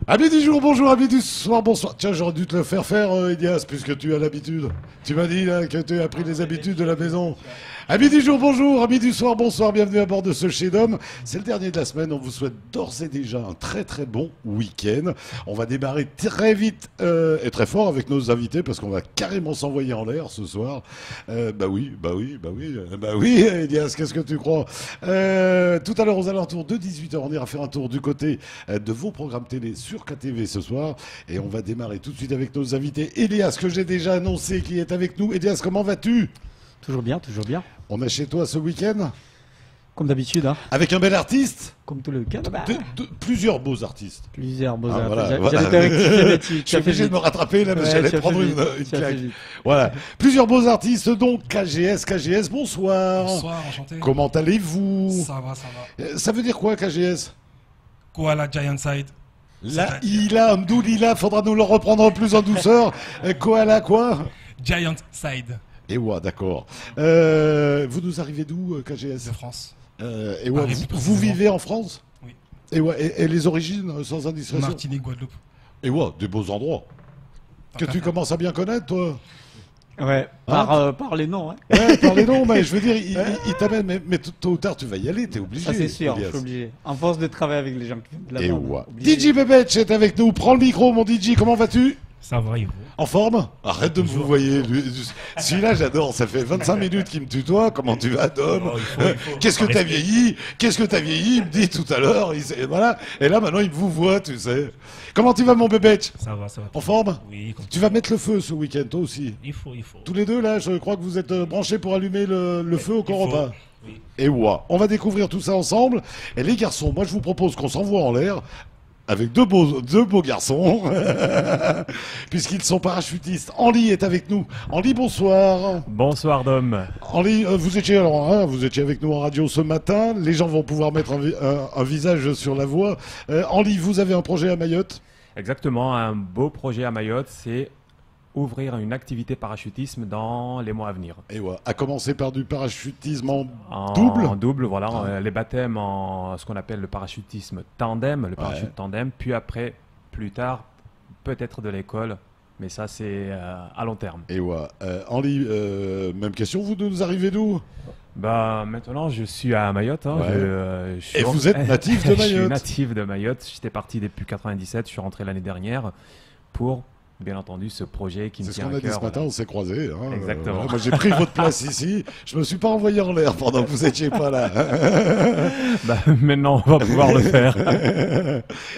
Ami du jour, bonjour, ami du soir, bonsoir. Tiens, j'aurais dû te le faire, Elias, puisque tu as l'habitude. Tu m'as dit là, que tu as pris les habitudes de la maison. Ami du jour, bonjour, ami du soir, bonsoir, bienvenue à bord de ce Chef-d'Homme. C'est le dernier de la semaine, on vous souhaite d'ores et déjà un très très bon week-end. On va démarrer très vite et très fort avec nos invités, parce qu'on va carrément s'envoyer en l'air ce soir. Bah oui, Elias, qu'est-ce que tu crois? Tout à l'heure, aux alentours de 18h, on ira faire un tour du côté de vos programmes télé sur KTV ce soir. Et on va démarrer tout de suite avec nos invités. Elias, que j'ai déjà annoncé, qui est avec nous. Elias, comment vas-tu? Toujours bien, toujours bien. On est chez toi ce week-end Comme d'habitude, hein. avec un bel artiste. Comme tout le week-end. Bah, Plusieurs beaux artistes. plusieurs beaux Ah, artistes. voilà. J'allais te rectifier, mais Je suis obligé de me rattraper là, parce que Ouais, j'allais tu as prendre fait une vite, tu as fait claque. vite. Voilà. Plusieurs beaux artistes, donc KGS, bonsoir. Bonsoir, enchanté. Comment allez-vous? Ça va, ça va. Ça veut dire quoi, KGS? Koala Giant Side. La Ila, Mdoulila, faudra nous le reprendre plus en douceur. Koala, quoi? Giant Side Et ouais, d'accord. Vous nous arrivez d'où, KGS? de France. Et ouais, Paris, vous précisément. vivez en France? Oui. Et ouais, et les origines, sans indiscrétion? Martinique, Guadeloupe. Et ouais, des beaux endroits. Que tu commences à bien connaître, toi? Ouais, par les noms, hein. Ouais, par les noms, mais je veux dire, il t'amène, mais tôt ou tard, tu vas y aller, t'es obligé. Ça, c'est sûr, je Elias. suis obligé. En force de travailler avec les gens qui viennent de Et la bande. ouais. Obligé. DJ Bebetch est avec nous, prends le micro, mon DJ, comment vas-tu? Ça va, Yves. En forme? Arrête de me vous voyez. Celui-là, j'adore. Ça fait 25 minutes qu'il me tutoie. Comment tu vas, Dom? Oh, il faut Qu'est-ce que t'as vieilli? Qu'est-ce que t'as vieilli? Il me dit tout à l'heure. Voilà. Et là, maintenant, il vous voit, tu sais. Comment tu vas, mon bébé? Ça va, ça va. En forme? Oui, comme Tu vas mettre le feu ce week-end, toi aussi. il faut. Tous les deux, là, je crois que vous êtes branchés pour allumer le feu au Il faut. Coropa. Oui. Et ouais. On va découvrir tout ça ensemble. Et les garçons, moi, je vous propose qu'on s'envoie en l'air. Avec deux beaux garçons, puisqu'ils sont parachutistes. Henri est avec nous. Henri, bonsoir. Bonsoir Dom. Henri, vous étiez avec nous en radio ce matin. Les gens vont pouvoir mettre un visage sur la voix. Henri, vous avez un projet à Mayotte? Exactement, un beau projet à Mayotte, c'est ouvrir une activité parachutisme dans les mois à venir. Et ouais, à commencer par du parachutisme En double. En double, voilà. Ah. Les baptêmes en ce qu'on appelle le parachutisme tandem, le parachute tandem, puis après, plus tard, peut-être de l'école, mais ça c'est à long terme. Et ouais. Henri, même question, vous nous arrivez d'où? Bah, maintenant je suis à Mayotte. Hein. Ouais. Je suis Et vous êtes natif de Je suis Mayotte? natif de Mayotte. J'étais parti depuis 97, je suis rentré l'année dernière pour, bien entendu, ce projet qui me C'est ce tient qu'on à a dit cœur. ce matin, on s'est croisés. Hein. Exactement. Moi, j'ai pris votre place ici. Je me suis pas envoyé en l'air pendant que vous étiez pas là. Bah, maintenant, on va pouvoir le faire.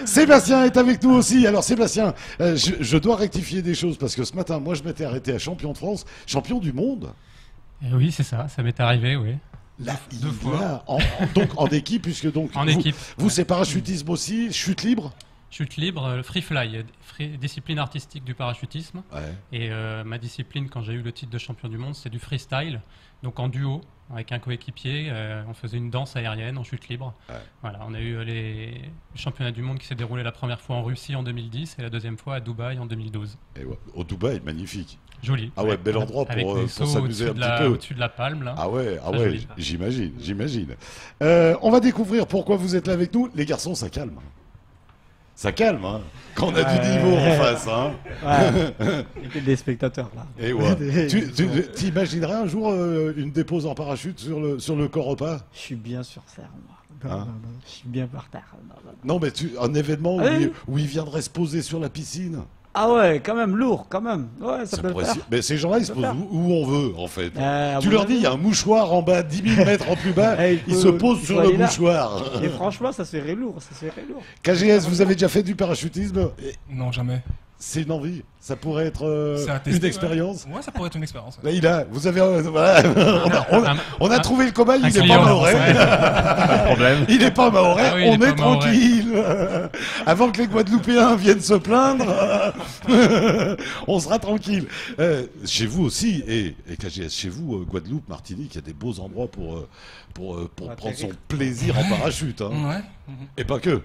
Sébastien est avec nous aussi. Alors, Sébastien, je dois rectifier des choses parce que ce matin, moi, je m'étais arrêté à champion de France, champion du monde. Oui, c'est ça m'est arrivé, oui. Là, Deux fois. donc en équipe, puisque donc En vous, équipe. vous c'est parachutisme aussi, chute libre. Chute libre, free fly, discipline artistique du parachutisme. Ouais. Et ma discipline, quand j'ai eu le titre de champion du monde, c'est du freestyle. Donc en duo, avec un coéquipier, on faisait une danse aérienne en chute libre. Ouais. Voilà, on a eu les championnats du monde qui s'est déroulé la première fois en Russie en 2010 et la deuxième fois à Dubaï en 2012. Et ouais, au Dubaï, magnifique. Joli. Ah ouais, bel endroit Avec pour des s'amuser sauts un au-dessus petit peu. au-dessus de la palme, là. Ah ouais, Très joli. j'imagine. On va découvrir pourquoi vous êtes là avec nous. Les garçons, ça calme. Ça calme, hein, quand on a du niveau en face. Hein. Ouais. Il y a des spectateurs, là. Et ouais. Tu imaginerais un jour une dépose en parachute sur le Coropa? Je suis bien sur terre, moi. Hein Non. Je suis bien par terre. Non. Non, mais un événement Ah oui. où il viendrait se poser sur la piscine. Ah ouais, quand même, lourd, quand même. Ouais, ça peut le pourrait faire. Mais ces gens-là, ils se Ça peut posent faire. où on veut, en fait. À Tu mon leur dis, avis. il y a un mouchoir en bas, 10 000 mètres en plus bas, Eh, ils se posent il sur faut le aller là. mouchoir. Et franchement, ça serait lourd, KGS, vous avez déjà fait du parachutisme? Non, jamais. C'est une envie. Ça pourrait être C'est à une tester, expérience. Ouais, ça pourrait être une expérience. Là, vous avez, voilà, on a trouvé le cobaye, un il n'est pas client, mahorais. ouais. Pas de problème. Il n'est pas mahorais, Ah oui, il on est est pas mahorais. tranquille. Avant que les Guadeloupéens viennent se plaindre, on sera tranquille. Chez vous aussi, et KGS, chez vous, Guadeloupe, Martinique, il y a des beaux endroits pour prendre son plaisir en parachute. Hein. Ouais. Et pas que.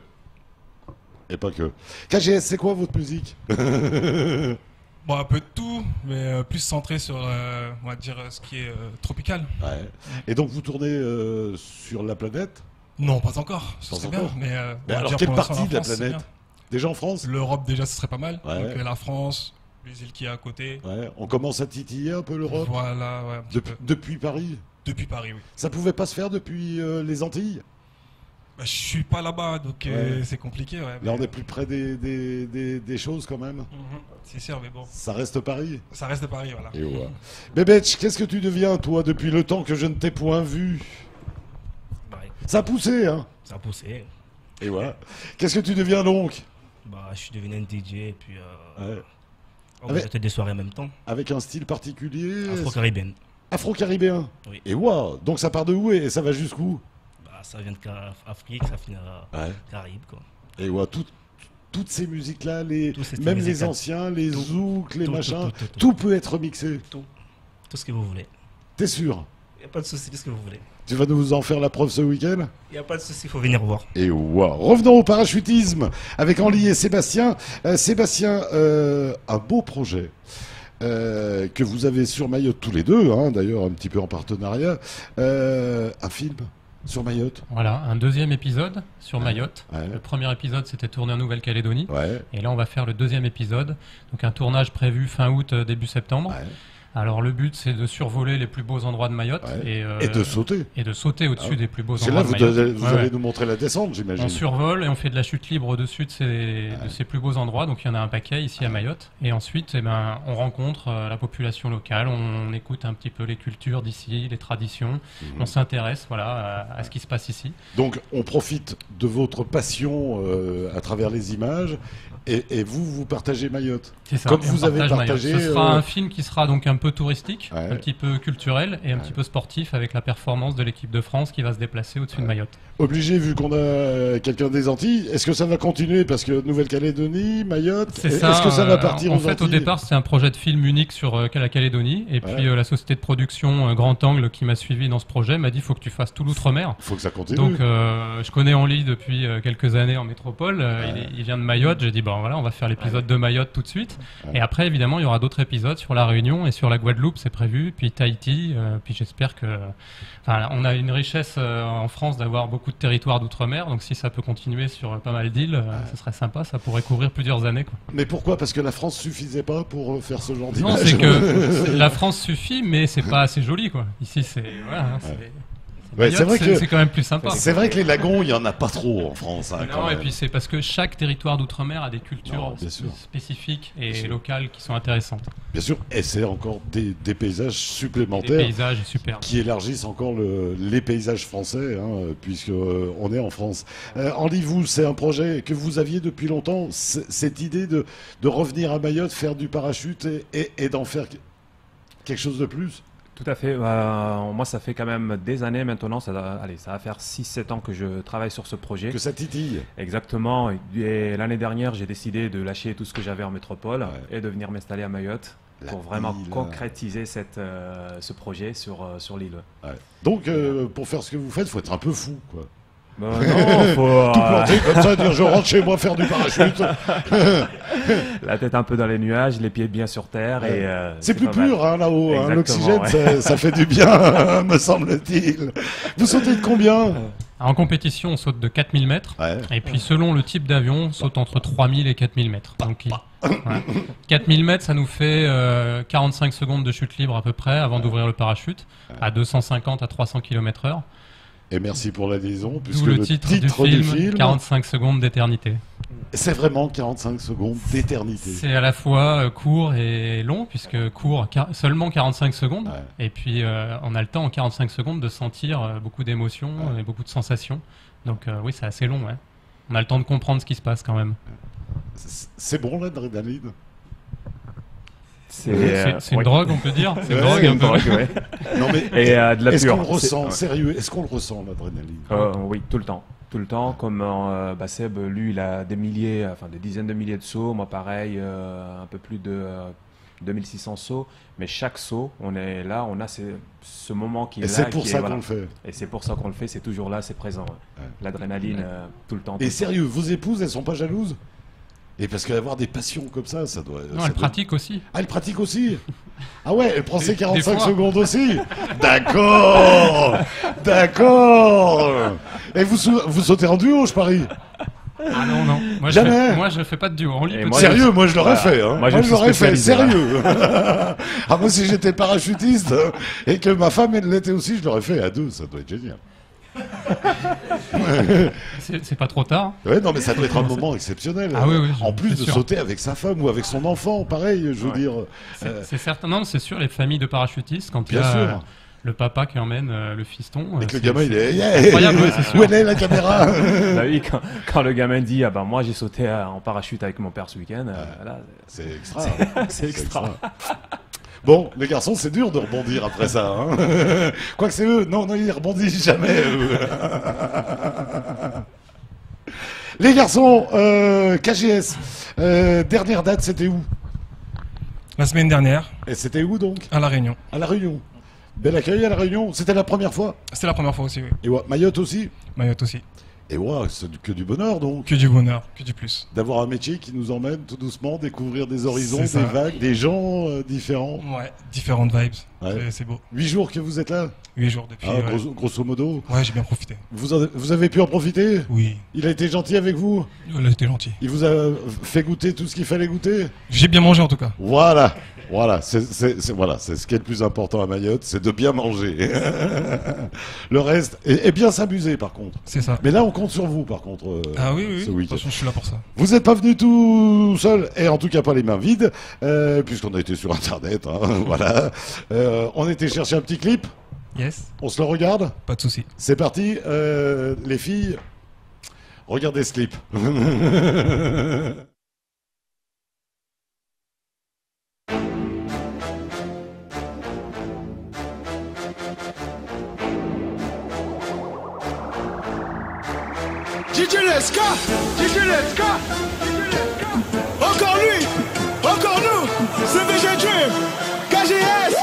KGS, c'est quoi votre musique? Bon, un peu de tout, mais plus centré sur, on va dire, ce qui est tropical. Ouais. Et donc vous tournez sur la planète? Non, pas encore. Ce Pas serait encore. bien, mais on Mais va alors dire quelle pour l'instant, partie de la France, c'est planète? bien. Déjà en France? L'Europe, déjà, ce serait pas mal. Ouais. Donc, la France, les îles qui est à côté. Ouais, on commence à titiller un peu l'Europe. Voilà, ouais, un petit peu. Depuis Paris? Depuis Paris, oui. Ça pouvait pas se faire depuis les Antilles? Bah, je suis pas là-bas, donc c'est compliqué. Ouais, Là, on est plus près des choses quand même. C'est sûr, mais bon. Ça reste Paris. Ça reste Paris, voilà. Et ouais. Bébetch, qu'est-ce que tu deviens, toi, depuis le temps que je ne t'ai point vu? Bah, Ça a poussé, hein? ça a poussé. Et voilà. Qu'est-ce que tu deviens donc? Bah, je suis devenu un DJ et puis Ouais. on va faire des soirées en même temps. Avec un style particulier? Afro-caribéenne. Afro-caribéen? Oui. Et waouh! Donc ça part de où et ça va jusqu'où? Bah, ça vient de Afrique, ça finit à Ouais. Caraïbes, quoi. Et ouais, toutes ces musiques-là, Tous ces styles même les musicaux. anciens, les zouks, les tout, machins, tout, tout. tout peut être mixé. Tout ce que vous voulez. T'es sûr? Il n'y a pas de souci, tout ce que vous voulez. Tu vas nous en faire la preuve ce week-end? Il n'y a pas de souci, il faut venir voir. Et wow. Revenons au parachutisme avec Henri et Sébastien. Sébastien, un beau projet que vous avez sur Mayotte tous les deux, hein, d'ailleurs un petit peu en partenariat. Un film sur Mayotte. Voilà, un deuxième épisode sur Mayotte. Ouais. Le premier épisode, c'était tourné en Nouvelle-Calédonie. Ouais. Et là, on va faire le deuxième épisode. Donc, un tournage prévu fin août, début septembre. Ouais. Alors, le but, c'est de survoler les plus beaux endroits de Mayotte. Ouais. Et de sauter. Et de sauter au-dessus des plus beaux Parce que endroits là, de Mayotte. vous Ouais, allez ouais. nous montrer la descente, j'imagine. On survole et on fait de la chute libre au-dessus de ces plus beaux endroits. Donc il y en a un paquet ici à Mayotte. Et ensuite, eh ben, on rencontre la population locale, on écoute un petit peu les cultures d'ici, les traditions. On s'intéresse voilà, à ce qui se passe ici. Donc, on profite de votre passion à travers les images. Et vous partagez Mayotte. C'est ça. Comme Et on vous avez partage partagé, Mayotte. Ce sera un film qui sera donc un peu touristique, Ouais. un petit peu culturel et un petit peu sportif avec la performance de l'équipe de France qui va se déplacer au-dessus de Mayotte. Obligé, vu qu'on a quelqu'un des Antilles, est-ce que ça va continuer? Parce que Nouvelle-Calédonie, Mayotte, C'est est-ce ça. que ça va partir En aux fait, au Antilles? départ, c'était un projet de film unique sur la Calédonie. Et puis, la société de production Grand Angle qui m'a suivi dans ce projet m'a dit il faut que tu fasses tout l'outre-mer. Il faut que ça continue. Donc, je connais Henri depuis quelques années en métropole. Il vient de Mayotte. J'ai dit bon, voilà, on va faire l'épisode de Mayotte tout de suite. Et après, évidemment, il y aura d'autres épisodes sur la Réunion et sur la Guadeloupe, c'est prévu. Puis Tahiti. Puis j'espère que. Enfin, on a une richesse en France d'avoir beaucoup de territoires d'outre-mer. Donc, si ça peut continuer sur pas mal d'îles, ce serait sympa. Ça pourrait couvrir plusieurs années, quoi. Mais pourquoi? Parce que la France suffisait pas pour faire ce genre Non, d'image. c'est que la France suffit, mais c'est pas assez joli, quoi. Ici, c'est voilà, hein, Ouais, c'est vrai que c'est quand même plus sympa. c'est vrai que les lagons, il y en a pas trop en France. Hein, quand Non, et même. puis c'est parce que chaque territoire d'outre-mer a des Non, cultures bien sûr. spécifiques et Bien sûr. locales qui sont intéressantes. Bien sûr, et c'est encore des paysages Les supplémentaires paysages superbes. qui élargissent encore les paysages français, hein, puisque on est en France. Henri, vous, c'est un projet que vous aviez depuis longtemps, cette idée de revenir à Mayotte, faire du parachute et d'en faire quelque chose de plus. Tout à fait. Moi, ça fait quand même des années maintenant. Ça va faire 6-7 ans que je travaille sur ce projet. Que ça titille. Exactement. Et l'année dernière, j'ai décidé de lâcher tout ce que j'avais en métropole Ouais. et de venir m'installer à Mayotte La pour vraiment île. concrétiser ce projet sur l'île. Ouais. Donc, pour faire ce que vous faites, il faut être un peu fou, quoi. Non, faut Tout planter comme ça, dire je rentre chez moi faire du parachute. la tête un peu dans les nuages, les pieds bien sur terre. Ouais. Et C'est plus pas mal. pur, hein, là-haut. Hein. Exactement, L'oxygène, ça fait du bien, me semble-t-il. Vous sautez de combien? En compétition, on saute de 4000 mètres. Ouais. Et puis selon le type d'avion, on saute entre 3000 et 4000 mètres. Donc, 4000 mètres, ça nous fait 45 secondes de chute libre à peu près avant d'ouvrir le parachute, à 250 à 300 km/h. Et merci pour la liaison, puisque D'où le titre du film, 45 secondes d'éternité. c'est vraiment 45 secondes d'éternité. C'est à la fois court et long, puisque court seulement 45 secondes. Ouais. Et puis on a le temps en 45 secondes de sentir beaucoup d'émotions et beaucoup de sensations. Donc oui, c'est assez long. Ouais. On a le temps de comprendre ce qui se passe quand même. C'est bon l'adrénaline? C'est une oui. drogue, on peut dire. C'est une Ouais, drogue un Une peu. drogue, ouais. Non mais Et de la est-ce qu'on pure. le ressent? Ouais. Sérieux, est-ce qu'on le ressent l'adrénaline? Oui, tout le temps. Tout le temps, comme Seb, lui, il a des dizaines de milliers de sauts. Moi, pareil, un peu plus de 2600 sauts. Mais chaque saut, on est là, on a ce moment qui est Et là. c'est pour ça qu'on voilà. le fait. Et c'est pour ça qu'on le fait, c'est toujours là, c'est présent. Ouais. L'adrénaline, tout le temps. Et sérieux, vos épouses, elles sont pas jalouses? Et parce qu'avoir des passions comme ça doit... Non, ça elle doit- pratique aussi. Ah, elle pratique aussi? Ah ouais, elle prend ses Des 45 fois. secondes aussi? D'accord! D'accord! Et vous sautez en duo, je parie? Ah non, non. Jamais. Moi, je fais pas de duo. On lit Et peut-être. moi, Sérieux, moi je l'aurais fait. Hein. Moi, je me je suis l'aurais fait, spécialisé, là. sérieux. Ah, moi, si j'étais parachutiste et que ma femme elle l'était aussi, je l'aurais fait à deux. Ça doit être génial. C'est pas trop tard. Ouais, non, mais ça doit être un moment exceptionnel. Ah oui, oui, En plus c'est de sûr. sauter avec sa femme ou avec son enfant, pareil, je veux dire. C'est certain. Non, c'est sûr, les familles de parachutistes, quand il y Bien a sûr. Le papa qui emmène le fiston. Et que le c'est- gamin, il est. incroyable, ouais, c'est sûr. Où elle est la caméra? Bah oui, quand le gamin dit, ah bah moi j'ai sauté en parachute avec mon père ce week-end, là, C'est extra. c'est extra. Bon, les garçons, c'est dur de rebondir après ça. Hein. Quoique c'est eux. Non, non, ils rebondissent jamais. Eux. Les garçons, KGS, dernière date, c'était où? La semaine dernière, Et c'était où donc? à La Réunion. À La Réunion. Bel accueil à La Réunion. C'était la première fois. C'était la première fois aussi, oui. Et ouais, Mayotte aussi. Mayotte aussi. Et ouais, c'est que du bonheur donc. Que du bonheur, que du plus. D'avoir un métier qui nous emmène tout doucement, découvrir des horizons, C'est ça. des vagues, des gens différents. Ouais, différentes vibes. Ouais. C'est beau. 8 jours que vous êtes là. 8 jours depuis. Ah, ouais. grosso modo. Ouais, j'ai bien profité. Vous avez pu en profiter? Oui, Il a été gentil avec vous? là, c'était gentil. Il vous a fait goûter tout ce qu'il fallait goûter? J'ai bien mangé en tout cas. Voilà. Voilà, c'est ce qui est le plus important à Mayotte, c'est de bien manger. Le reste, et bien s'amuser par contre. C'est ça. Mais là, on compte sur vous par contre. Ah oui, ce oui. De week-end. toute façon, je suis là pour ça. Vous n'êtes pas venu tout seul, et en tout cas pas les mains vides, puisqu'on a été sur Internet. Hein, voilà. On était chercher un petit clip. Yes, On se le regarde. pas de souci. C'est parti. Les filles, regardez ce clip. DJ Leska, DJ Leska, encore lui, encore nous, c'est VG Dream, KGS.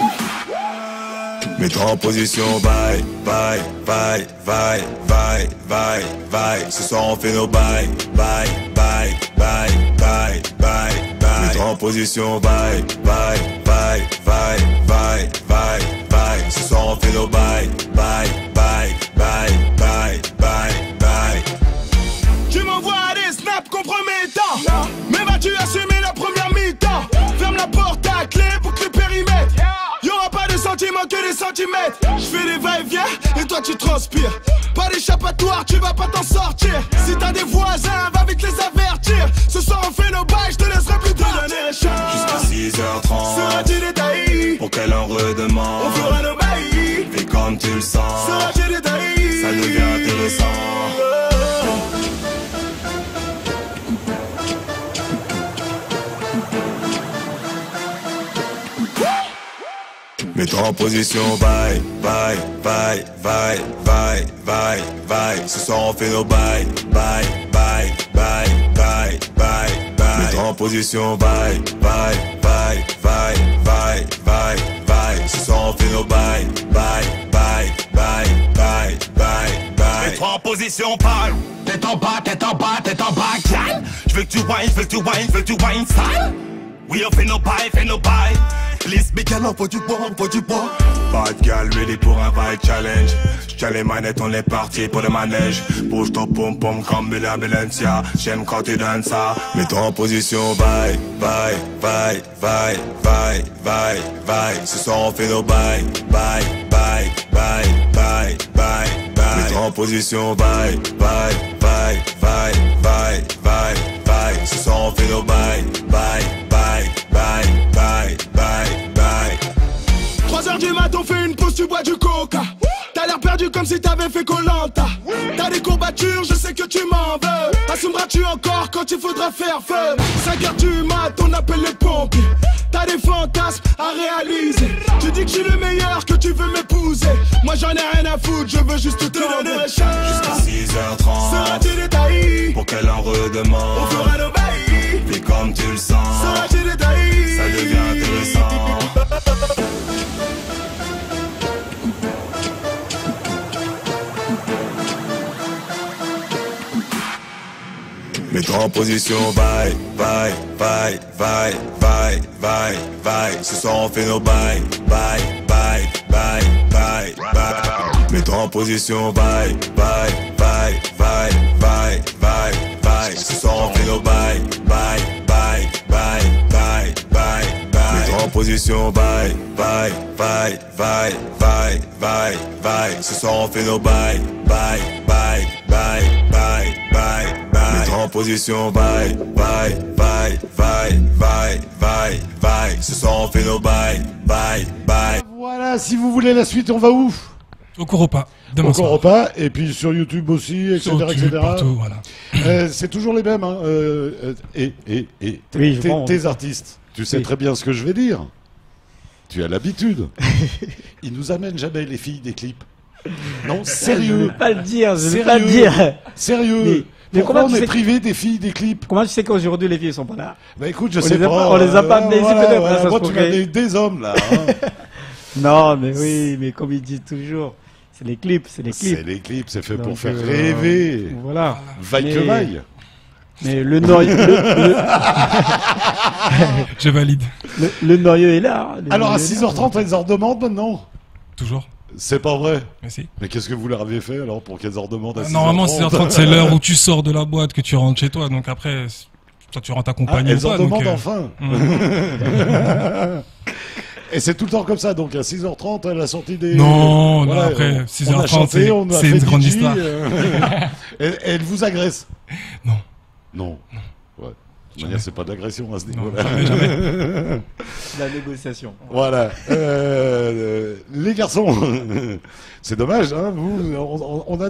Mets-toi en position, bye, bye, bye, bye, bye, bye, bye. Ce soir on fait nos bye, bye, bye, bye, bye, bye, bye. Mets-toi en position, bye, bye, bye, bye, bye, bye, bye. Ce soir on fait nos bye, bye, bye, bye, bye, bye, bye. Tu m'envoies des snaps compromettants, mais vas-tu assumer la première mi-temps? Ferme la porte à clé pour que le périmètre. Y'aura pas de sentiments que des centimètres. Je fais des va-et-vient et toi tu transpires. Pas d'échappatoire, tu vas pas t'en sortir. Si t'as des voisins, va vite les avertir. Ce soir on fait nos bails, je te laisserai plus te donner chance. Jusqu'à 6h30, Seras-tu détaillé? pour qu'elle en redemande. On fera nos bails. Fais comme tu le sens, Seras-tu détaillé? ça devient intéressant. Mets-toi en position, bye, bye, bye, bye, bye, bye, bye. Ce soir on fait nos bye, bye, bye, bye, bye, bye, bye. Mets-toi en position, bye, bye, bye, bye, bye, bye, bye. Ce soir on fait nos bye, bye, bye, bye, bye, bye, bye. Mets-toi en position, bye. Tête en bas, tête en bas, tête en bas, gal. Je veux que tu whines, veux que tu whines, veux que tu whines sale. Oui, on fait nos bails, fait nos bails. Please, big gal, faut du bois, faut du bois. Bad gal, ready pour un vibe challenge. J'tiens les manettes, on est parti pour le manège. Bouge ton pom-pom comme Mila Belencia. J'aime quand tu donnes ça. Mets-toi en position, bye, bye, bye, bye, bye, bye, bye. Ce soir on fait nos bails, bye, bye, bye, bye, bye, bye. Mets-toi en position, bye, bye, bye, bye, bye, bye, bye. Ce soir on fait nos bails, bye, bye, bye, bye, bye, bye. 3h du mat, on fait une pause, tu bois du coca. T'as l'air perdu comme si t'avais fait Koh-Lanta. T'as des courbatures, je sais que tu m'en veux. Assumeras-tu encore quand il faudra faire feu? 5h du mat, on appelle les pompiers. T'as des fantasmes à réaliser. Tu dis que je suis le meilleur, que tu veux m'épouser. Moi j'en ai rien à foutre, je veux juste te donner Jusqu'à 6h30, Seras-tu détaillé? pour qu'elle en redemande. On fera nos bails. Fais comme tu le sens, Seras-tu détaillé? ça devient intéressant. Mets-toi en position, bye, bye, bye, bye, bye, bye, bye. Ce soir on fait nos bails, bye, bye, bye, bye, bye. Mets-toi en position, bye, bye, bye, bye, bye, bye, bye. bye. Ce soir on fait nos bye, bye, bye, bye, bye, bye, bye. Mets-toi en position, bye, bye, bye, bye, bye, bye, bye. Ce soir on fait nos bye, bye, bye, bye, bye, bye, bye. Mets-toi en position, bye, bye, bye, bye, bye, bye, bye. Ce soir on fait nos bye, bye, bye. Voilà, si vous voulez la suite, on va où? Au Coropa. Demain Au soir. Coropa, et puis sur YouTube aussi, etc. Sur YouTube, etc. partout, voilà. C'est toujours les mêmes. Hein. Oui, je pense. Tes artistes, tu sais Oui. très bien ce que je vais dire. Tu as l'habitude. Ils nous amènent jamais les filles des clips. Non, Je sérieux. vais pas le dire, je vais pas le Sérieux. dire. Sérieux. Mais Pourquoi comment on tu est sais- privé des filles des clips? Comment tu sais qu'aujourd'hui les filles sont pas là? Bah écoute, je On sais les a pas. pas- on les a pas amenés ici, peut-être, ça se Moi, tu m'as pourrait. amené des hommes là. Hein. Non, mais oui, mais comme ils disent toujours, c'est les clips, c'est les clips. C'est les clips, c'est fait pour Donc, faire rêver. Voilà. Vaille que Mais- vaille. Mais le noyau, Je valide. le noyau est là. hein, le Alors à noyau est là. 6h30, elles en redemandent maintenant? Toujours. C'est pas vrai. Merci. Mais qu'est-ce que vous leur avez fait alors pour qu'elles en redemandent à 6h30? Normalement, 6h30, c'est l'heure où tu sors de la boîte, que tu rentres chez toi. Donc après, toi, tu rentres Ah, accompagné elles ou en pas. donc, demandent enfin. Et c'est tout le temps comme ça, donc à 6h30, elle a sorti des... Non, non, après, on a 6h30, chanté, on a c'est fait une grande DJ, histoire. Elle vous agresse? Non. Non. Ouais. De toute manière, c'est pas de l'agression à ce Non, niveau-là. jamais, jamais. La négociation. Voilà. Les garçons, c'est dommage, hein, vous, on a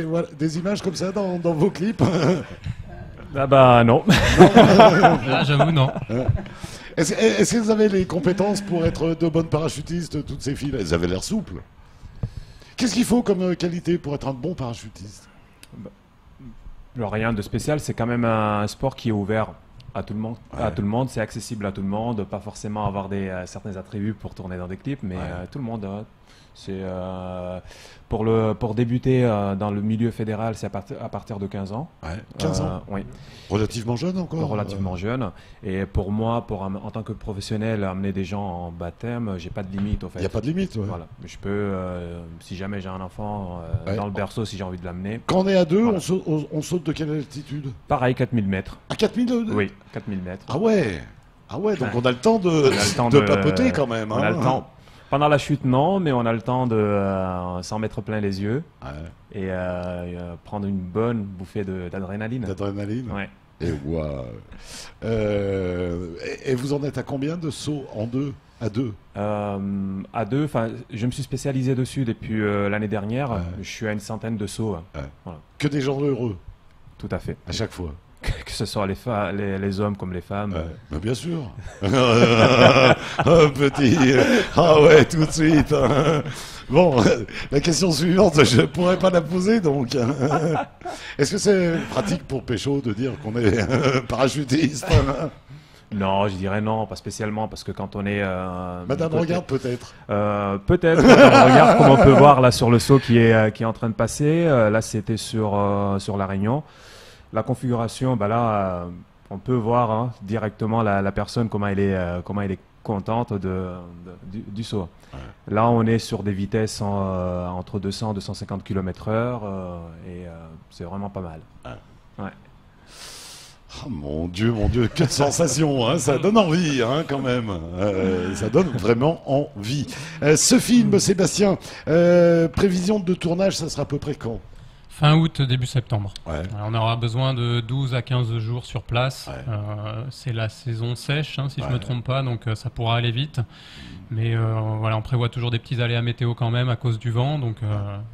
voilà, des images comme ça dans vos clips. Ah bah non. Là, j'avoue, non. Est-ce que vous avez les compétences pour être de bonnes parachutistes, toutes ces filles-là? Elles avaient l'air souples. Qu'est-ce qu'il faut comme qualité pour être un bon parachutiste? Alors, rien de spécial, c'est quand même un sport qui est ouvert à tout le monde. Ouais. À tout le monde, c'est accessible à tout le monde. Pas forcément avoir certains attributs pour tourner dans des clips, mais Ouais. tout le monde. C'est pour débuter dans le milieu fédéral, c'est à partir de 15 ans. Ouais, 15 ans. Oui, Relativement jeune encore. relativement jeune. Et pour moi, en tant que professionnel, amener des gens en baptême, j'ai pas de limite au fait. Il n'y a pas de limite. Ouais. Voilà, je peux, si jamais j'ai un enfant Ouais. dans le berceau, si j'ai envie de l'amener. Quand on est à deux, Voilà. on saute de quelle altitude? Pareil, 4000 mètres. À 4000? Oui, 4000 mètres. Ah ouais. Ah ouais, donc Ouais. on a le temps de, On a le temps de papoter quand même. On a hein. le temps. Pendant la chute, non, mais on a le temps de s'en mettre plein les yeux Ouais, et prendre une bonne bouffée d'adrénaline. d'adrénaline. Ouais. Et waouh. Et vous en êtes à combien de sauts en deux? À deux? À deux, je me suis spécialisé dessus depuis l'année dernière. Ouais. Je suis à une centaine de sauts, Que des gens heureux, tout à fait. à chaque fois. Que ce soit les hommes comme les femmes. Ouais, mais bien sûr. Un petit. Ah ouais, tout de suite. hein. Bon, la question suivante, je ne pourrais pas la poser donc. Est-ce que c'est pratique pour Pécho de dire qu'on est parachutiste? Non, je dirais non, pas spécialement, parce que quand on est... Madame côté- regarde peut-être. Peut-être. On regarde comme on peut voir là sur le saut qui est en train de passer. Là, c'était sur La Réunion. La configuration, bah là, on peut voir hein, directement la personne comment elle est contente du saut. Ouais. Là, on est sur des vitesses entre 200 et 250 km/h et c'est vraiment pas mal. Ouais. Oh, mon Dieu, quelle sensation, hein, ça donne envie hein, quand même. Ça donne vraiment envie. Ce film, Sébastien, prévision de tournage, ça sera à peu près quand? Fin août, début septembre. Ouais. Alors, on aura besoin de 12 à 15 jours sur place. Ouais. C'est la saison sèche, hein, si je Ouais. me trompe pas, donc ça pourra aller vite. Mais voilà, on prévoit toujours des petits aléas météo quand même à cause du vent, donc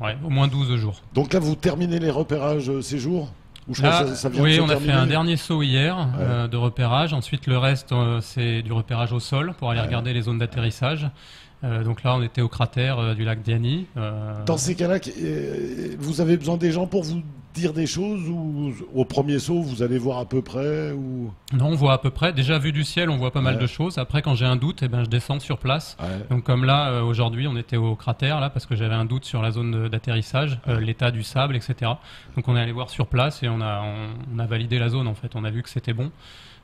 ouais, au moins 12 jours. Donc là, vous terminez les repérages ces jours? Ou je crois Là, que ça vient de oui, se on a fait terminer un dernier saut hier Ouais. de repérage. Ensuite, le reste, c'est du repérage au sol pour aller Ouais. regarder les zones d'atterrissage. Donc là, on était au cratère du lac Diani. Dans ces cas-là, vous avez besoin des gens pour vous dire des choses ou au premier saut, vous allez voir à peu près ou... Non, on voit à peu près. Déjà, vu du ciel, on voit pas mal Ouais. de choses. Après, quand j'ai un doute, eh ben, je descends sur place. Ouais. Donc comme là, aujourd'hui, on était au cratère, là, parce que j'avais un doute sur la zone d'atterrissage, l'état du sable, etc. Donc on est allé voir sur place et on a validé la zone, en fait. On a vu que c'était bon.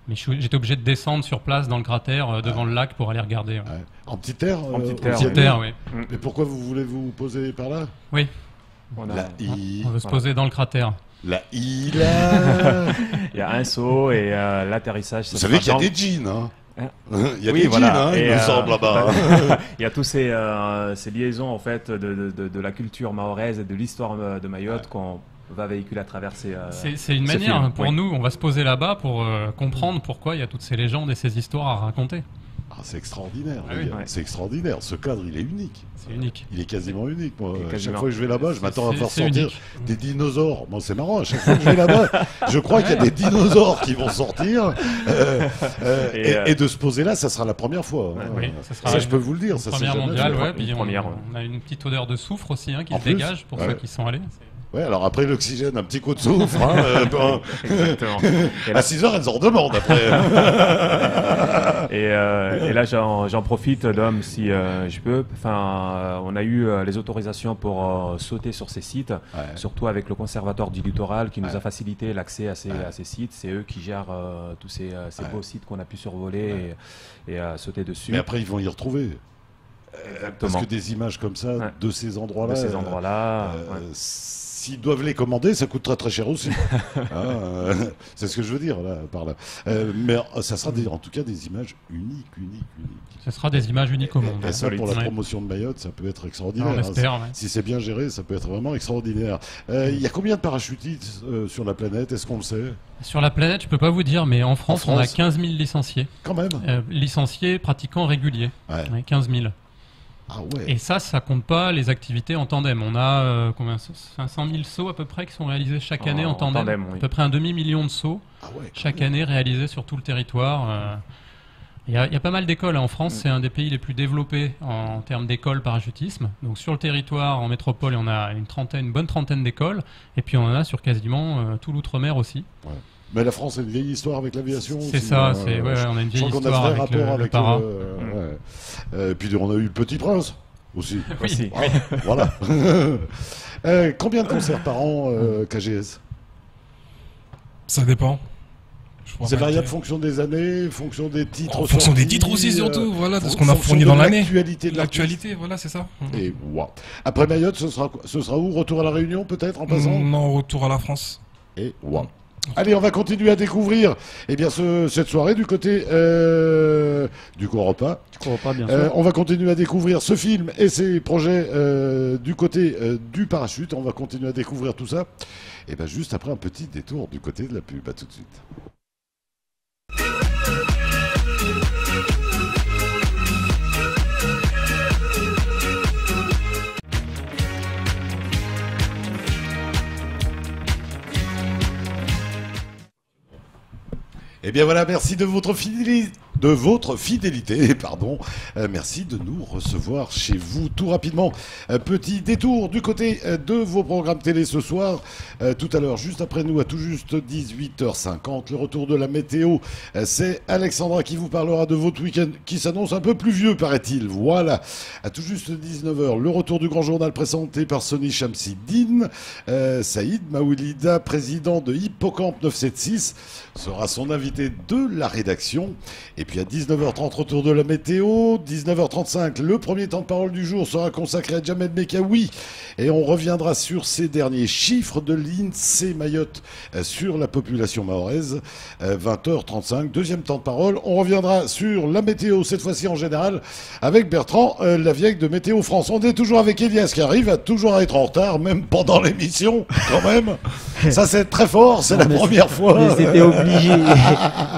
Mais j'étais obligé de descendre sur place dans le cratère, devant le lac, pour aller regarder. Ouais. Ouais. En petite terre En petite au terre, Diani Sur terre, oui. Mais pourquoi vous voulez vous poser par là? Oui, Là, on veut se poser dans le cratère. La Ila. Il y a un saut et l'atterrissage. Vous savez qu'il y a des jeans, hein. Il y a Oui, des voilà. jeans, hein, il me semble là-bas. Il y a tous ces liaisons en fait de la culture mahoraise et de l'histoire de Mayotte qu'on va véhiculer à travers C'est une ce manière film. pour nous, on va se poser là-bas pour comprendre pourquoi il y a toutes ces légendes et ces histoires à raconter. Ah, c'est extraordinaire, Ah les oui. gars. Ouais. C'est extraordinaire. Ce cadre, il est unique. C'est unique. Il est quasiment unique. Moi, Il est chaque quasiment. fois que je vais là-bas, je m'attends à C'est- faire c'est sortir unique. des dinosaures. Moi, c'est marrant. À chaque fois que je vais là-bas, je crois qu'il y a des dinosaures qui vont sortir. Et de se poser là, ça sera la première fois. hein. Oui, ça sera Ça, je peux vous le dire. Ça, c'est Première jamais mondiale, fait. ouais. Puis première, on a une petite odeur de soufre aussi hein, qui En se plus, dégage pour ouais. ceux qui sont allés. Ouais, alors après l'oxygène, un petit coup de soufre. Hein, Exactement. Et à là, 6 heures, elles en redemandent après. et là, j'en profite, Dom, si je peux. Enfin, on a eu les autorisations pour sauter sur ces sites, surtout avec le conservatoire du littoral qui nous a facilité l'accès à ces sites. C'est eux qui gèrent tous ces beaux sites qu'on a pu survoler et sauter dessus. Mais après, ils vont y retrouver. Exactement. Parce que des images comme ça, de ces endroits-là. De ces endroits-là, S'ils doivent les commander, ça coûte très très cher aussi. C'est ce que je veux dire là, par là. Mais ça sera en tout cas des images uniques. Ce sera des images uniques au monde. Et ça, pour la Ouais. promotion de Mayotte, ça peut être extraordinaire. On espère, ouais. Si c'est bien géré, ça peut être vraiment extraordinaire. Il y a combien de parachutistes sur la planète? Est-ce qu'on le sait? Sur la planète, je peux pas vous dire, mais en France, on a France 15 000 licenciés. Quand même. Licenciés pratiquants réguliers. Ouais. Ouais, 15 000. Ah ouais. Et ça compte pas les activités en tandem. On a combien 500 000 sauts à peu près qui sont réalisés chaque année en tandem. oui. À peu près un demi-million de sauts Ah ouais, quand chaque même. année réalisés sur tout le territoire. Il y a pas mal d'écoles en France. C'est un des pays les plus développés en termes d'écoles parachutisme. Donc sur le territoire, en métropole, on a une bonne trentaine d'écoles. Et puis on en a sur quasiment tout l'outre-mer aussi. Ouais. Mais la France a une vieille histoire avec l'aviation. C'est aussi, ça, hein. on a une Je vieille crois qu'on a histoire vrai avec rapport le avec para. ouais. Puis on a eu le Petit Prince aussi. Aussi. Voilà. Combien de concerts par an KGS? Ça dépend. Je pourrais C'est pas variable dire. fonction des années, fonction des titres. En fonction des sortis, titres aussi, surtout, voilà, de ce fon- qu'on a fonction fourni de dans l'année. L'actualité de l'artiste. L'actualité, voilà, c'est ça. Et waouh. Après Mayotte, ce sera où? Retour à la Réunion peut-être en passant? Non, retour à la France. Et waouh. Allez, on va continuer à découvrir cette soirée du côté du Coropa. Tu crois pas, bien sûr. On va continuer à découvrir ce film et ses projets du côté du parachute. On va continuer à découvrir tout ça. Et bien juste après un petit détour du côté de la pub. À tout de suite. Eh bien voilà, merci de votre fidélité, pardon. Merci de nous recevoir chez vous tout rapidement. Petit détour du côté de vos programmes télé ce soir. Tout à l'heure, juste après nous, à tout juste 18h50, le retour de la météo. C'est Alexandra qui vous parlera de votre week-end qui s'annonce un peu pluvieux, paraît-il. Voilà. À tout juste 19h, le retour du grand journal présenté par Sony Chamsidine. Saïd Maoulida, président de Hippocampe 976, sera son invité de la rédaction. Et puis à 19h30, retour de la météo. 19h35, le premier temps de parole du jour sera consacré à Djamed Mekaoui. Et on reviendra sur ces derniers chiffres de l'INSEE Mayotte sur la population mahoraise. 20h35, deuxième temps de parole. On reviendra sur la météo, cette fois-ci en général, avec Bertrand Lavieille de Météo France. On est toujours avec Elias qui arrive à toujours être en retard, même pendant l'émission, quand même. Ça, c'est très fort, c'est la première fois. Mais c'était obligé.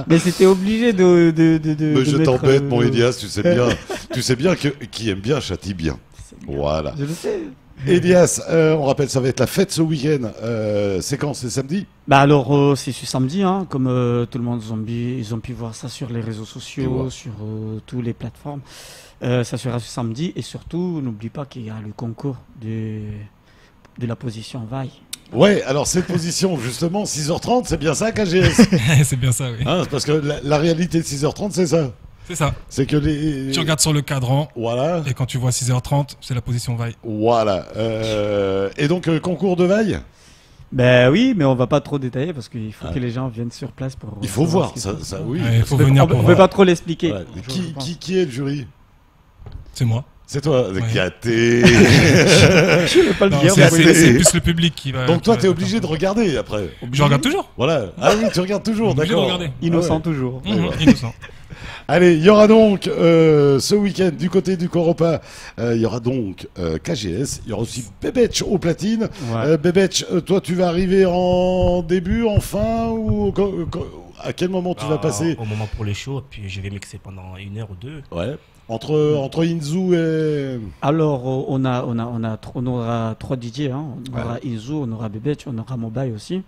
Mais c'était obligé de Mais je mettre, t'embête, mon Elias, tu sais bien que qui aime bien châtie bien. Voilà. Je le sais. Elias, on rappelle, ça va être la fête ce week-end. C'est quand? C'est samedi? Bah alors c'est ce samedi, hein, comme tout le monde ils ont pu voir ça sur les réseaux sociaux, sur toutes les plateformes. Ça sera ce samedi et surtout n'oublie pas qu'il y a le concours de la position vaille. Ouais, alors cette position, justement, 6h30, c'est bien ça KGS? C'est bien ça, oui. Hein, c'est parce que la réalité de 6h30, c'est ça. C'est ça. C'est que les... Tu regardes sur le cadran, Voilà. et quand tu vois 6h30, c'est la position vaille. Voilà. Et donc, concours de vaille? Ben oui, mais on va pas trop détailler parce qu'il faut que les gens viennent sur place pour. Il faut voir, ce qui ça, se passe. ça oui. Ouais, il faut venir pour On voir. peut pas trop l'expliquer. Ouais. Qui est le jury? C'est moi. C'est toi, Ouais. gâté. Je ne vais pas le Non, dire. c'est mais c'est plus le public qui va. Donc toi, qui t'es va- obligé de regarder après. Je regarde toujours. Voilà. Ah oui, tu regardes toujours, Obligé de d'accord. regarder. Innocent Ah ouais. toujours. Innocent. Allez, il y aura donc ce week-end du côté du Coropa, il y aura donc KGS, il y aura aussi Bebetch au platine. Ouais. Bebetch, toi tu vas arriver en début, en fin ou à quel moment tu vas passer Au moment pour les shows, puis je vais mixer pendant 1 heure ou 2. Ouais. Entre Inzu et Alors, on aura 3 DJ. Hein. On aura Izu, on aura Bebetch, on aura Mobile aussi.